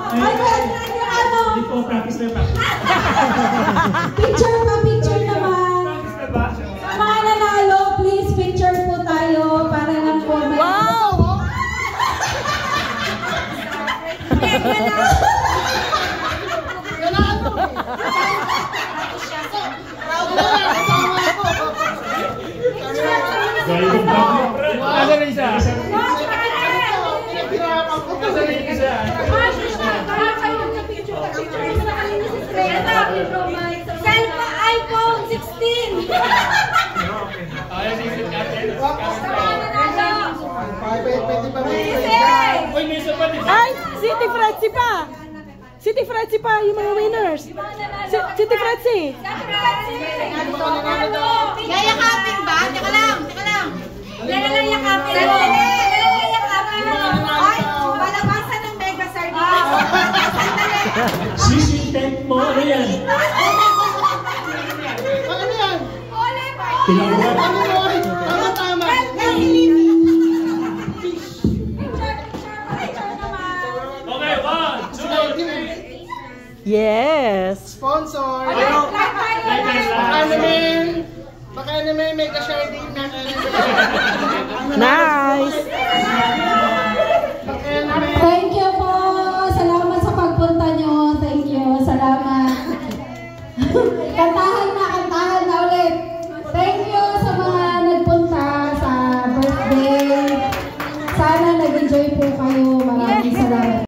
Hindi po, practice na practice. Picture naman. Sa mga nanalo, please picture po tayo para lang po. Wow! iPhone 16. Ay, City Fretzy pa! City Fretzy pa, yung mga winners. City Fretzy. Yayakapin ba? Teka lang. Yayakapin. Ay, palabasan ng Mega Sardines. Sisintek mo, ano yan? Ano yan? Pinagawa. Tama. Okay, 1, 2, 3. Yes. Sponsor. Baka naman Mega Sardine na. Nice. Thank you po. Salamat sa pagpunta nyo. Thank you. Salamat. Kantahan